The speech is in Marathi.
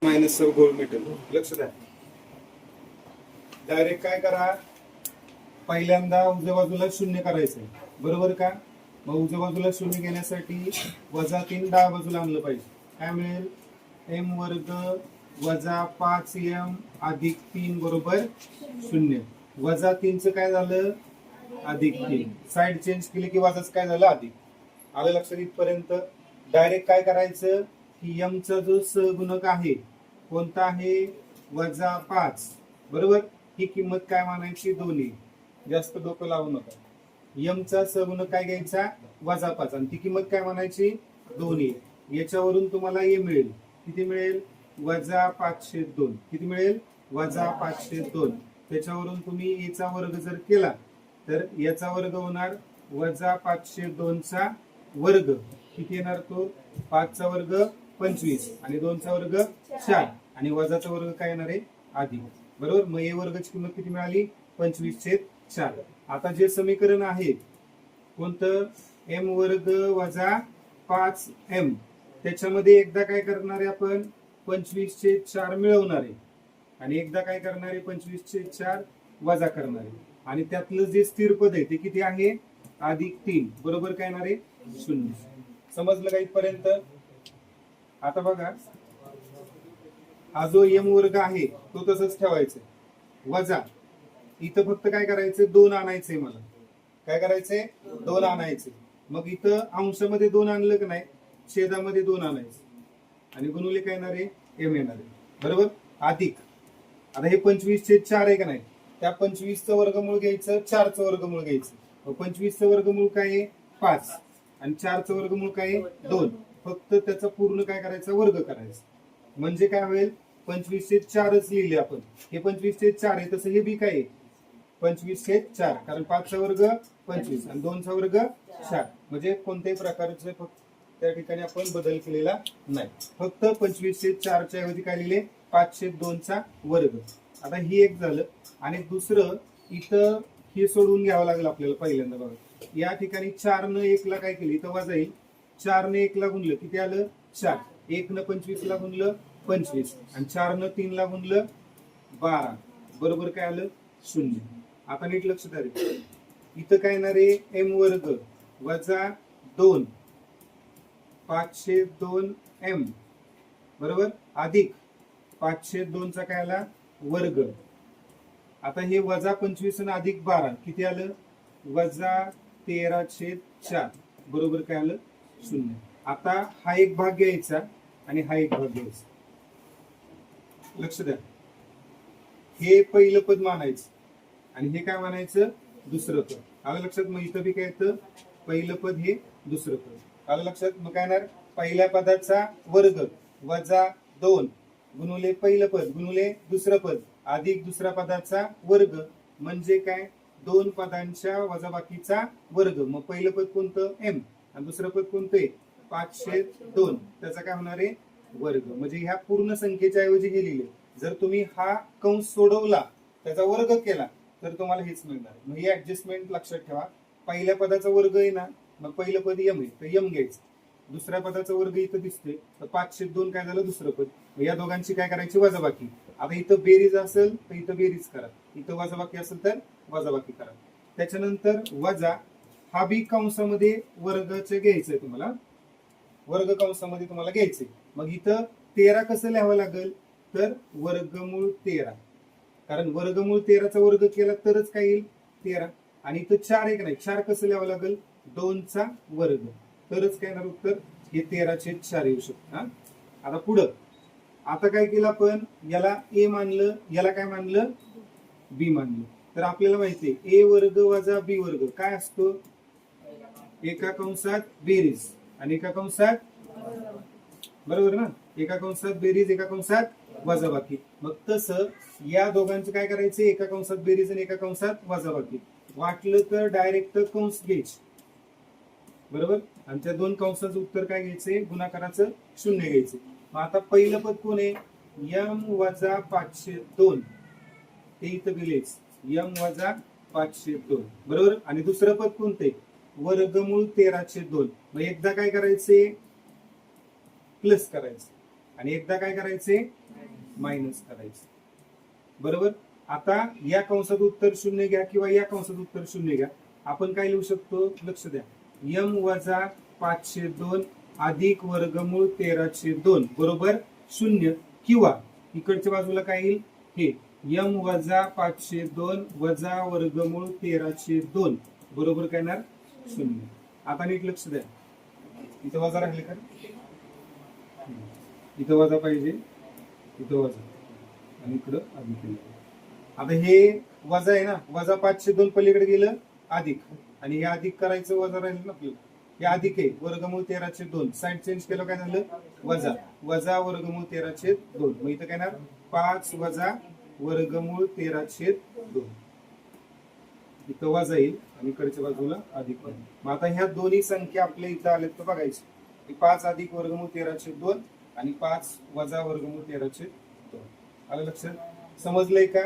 मायनस घोळ मिटेल. लक्ष द्या. डायरेक्ट काय करा, पहिल्यांदा उजव्या बाजूला शून्य करायचंय, बरोबर का? मग उजव्या बाजूला शून्य घेण्यासाठी -3 डाव्या बाजूला आणलं पाहिजे. काय मिळेल? m वर्ग वजा 5m अधिक 3 बरोबर 0. -3 च काय झालं? अधिक 3. साइड चेंज केली की वजाच काय झालं? अधिक. आलं लक्षात इथपर्यंत? डायरेक्ट काय करायचं की m चा जो सहगुणक आहे कोणता आहे? -5. बरोबर. ही किंमत काय मानायची? 2. जास्त डोकं लावू नका. m चा सहगुणक काय घ्यायचा? -5 आणि ती किंमत काय मानायची? 2. याच्यावरून तुम्हाला हे मिळेल. किती मिळेल? -502. किती मिळेल? -502. त्याच्यावरून तुम्ही याचा वर्ग जर केला तर याचा वर्ग होणार -502 चा वर्ग. किती येणार तो? 5 चा वर्ग 25 आणि 2 चा वर्ग 4 आणि वजाचा वर्ग काय येणार आहे? अधिक. बरोबर. मग हे वर्गाची किंमत किती मिळाली? 25/4. आता जे समीकरण आहे कोणतं? m वर्ग वजा 5m, त्याच्यामध्ये एकदा काय करणार आहे आपण? 25/4 मिळवणार आहे आणि एकदा काय करणार आहे? 25/4 वजा करणार आहे आणि त्यातलं जे स्थिर पद आहे ते किती आहे? +3. बरोबर काय येणार आहे? 0. समजलं का इथपर्यंत? आता बघा, हा जो m वर्ग आहे तो तसंच ठेवायचा. वजा इथं फक्त काय करायचं? 2 आणायचंय मला. काय करायचंय? 2 आणायचे. मग इथं अंशामध्ये 2 आणलं की नाही, छेदामध्ये 2 आणायचं आणि गुणुले काय येणार आहे? m येणार आहे. बरोबर. अधिक आता हे 25/4 आहे का नाही, त्या 25 चं वर्गमूळ घ्यायचं, 4 चं वर्गमूळ घ्यायचं. 25 चं वर्गमूळ काय आहे? 5 आणि 4 चं वर्गमूळ काय आहे? 2. फक्त त्याचा पूर्ण काय करायचा? वर्ग करायचा. म्हणजे काय होईल? 25/4च लिहिले आपण. हे 25/4 आहे, तसं हे बी काय आहे? 25/4, कारण 5 चा वर्ग 25 आणि 2 चा वर्ग 4. म्हणजे कोणत्याही प्रकारचे फक्त त्या ठिकाणी आपण बदल केलेला नाही. फक्त 25/4 च्या ऐवजी काय लिहिले? 5/2 चा वर्ग. आता ही एक झालं आणि दुसरं इथं हे सोडून घ्यावं लागेल आपल्याला. पहिल्यांदा बघा, या ठिकाणी 4 न 1 ला काय केलं? इथं वजा येईल. 4 ने 1 ला गुणलं किती आलं? 4. 1 न 25 ला गुणलं 25 आणि 4 न 3 ला गुणलं 12. बरोबर काय आलं? 0. आता नीट लक्ष द्या. इथं काय येणार आहे? m वर्ग वजा 2 5/2m बरोबर अधिक 5/2 चा काय आला? वर्ग. आता हे वजा 25 आणि अधिक 12 किती आलं? -13/4. बरोबर काय आलं? 0. आता हा एक भाग घ्यायचा आणि हा एक भाग घ्यायचा. लक्ष द्या. हे पहिलं पद मानायचं आणि हे काय मानायचं? दुसरं पद. आलं लक्षात? मग इथं बी काय येतं? पहिलं पद हे दुसरं पद. आलं लक्षात? मग काय येणार? पहिल्या पदाचा वर्ग वजा 2 गुणुले पहिलं पद गुणुले दुसरं पद अधिक दुसऱ्या पदाचा वर्ग म्हणजे काय? 2 पदांच्या वजाबाकीचा वर्ग. मग पहिलं पद कोणतं? m आणि दुसरं पद कोणतं आहे? 5/2. त्याचा काय होणार आहे? वर्ग. म्हणजे ह्या पूर्ण संख्येच्या ऐवजी हे लिहिले. जर तुम्ही हा कंस सोडवला, त्याचा वर्ग केला तर तुम्हाला हेच मिळणार. मग ही ऍडजस्टमेंट लक्षात ठेवा. पहिल्या पदाचा वर्ग आहे ना, मग पहिलं पद m आहे तर m घ्यायचं. दुसऱ्या पदाचा वर्ग इथं दिसतोय तर 5/2 काय झालं? दुसरं पद. या दोघांची काय करायची? वजाबाकी. आता इथं बेरीज असेल तर इथं बेरीज करा, इथं वजाबाकी असेल तर वजाबाकी करा. त्याच्यानंतर वजा हा बी कंसामध्ये वर्गाचे घ्यायचंय तुम्हाला. वर्ग कंसामध्ये तुम्हाला घ्यायचंय. मग इथं 13 कसं लिहावं लागेल? तर वर्गमूळ 13, कारण वर्गमूळ 13 चा वर्ग केला तरच काय येईल? 13. आणि इथं 4 एक नाही, 4 कसं लिहावं लागेल? 2 चा वर्ग. तरच काय येणार उत्तर? हे 13/4 येऊ शकतं. आता पुढं आता काय केलं आपण? याला a मानलं, याला काय मानलं? b मानलं. तर आपल्याला माहितीये a वर्ग वजा b वर्ग काय असतो? एका कंसात बेरीज आणि एका कंसात, बरोबर ना? एका कंसात बेरीज एका कंसात वजाबाकी. मग तसं या दोघांचं काय करायचं? एका कंसात बेरीज आणि एका कंसात वजाबाकी. वाटलं तर डायरेक्ट कंस घ्यायचे, बरोबर. आणि त्या दोन कंसाचं उत्तर काय घ्यायचंय? गुणाकाराचं 0 घ्यायचे. मग आता पहिलं पद कोण आहे? m वजा 5/2. ते इथं दिलेच m वजा 5/2 बरोबर. आणि दुसरं पद कोणते? वर्गमूळ 13/2. मग एकदा काय करायचे? प्लस करायचं आणि एकदा काय करायचे? मायनस करायचं. बरोबर. आता या कंसात उत्तर शून्य घ्या किंवा या कंसात उत्तर शून्य घ्या. आपण काय लिहू शकतो लक्ष द्या. यम वजा 502 अधिक वर्गमूळ 13/2 बरोबर शून्य, किंवा इकडच्या बाजूला काय येईल हे यम वजा 502 वजा वर्गमूळ 13/2 बरोबर काय येणार शून्य. आता नीट लक्ष द्या. इथं वजा राहिले का? इथं वजा पाहिजे, इथं वजा आणि इकडं अधिक. आता हे वजा आहे ना, वजा 502 पलीकडे गेलं अधिक, आणि हे अधिक करायचं वजा राहिलं ना आपल्याला. हे अधिक आहे वर्गमूळ 13/2. साईड चेंज केलं काय झालं वजा, वजा वर्गमूळ 13/2. मग इथं काय येणार 5 वजा वर्गमूळ 13/2. इथं वजा येईल आणि इकडच्या बाजूला अधिक होईल. मग आता ह्या दोन्ही संख्या आपल्या इथं आल्या तर बघायची. 5 अधिक वर्गमूळ 13/2 आणि 5 वजा वर्गमूळ 13/2. आलं लक्षात? समजलंय का?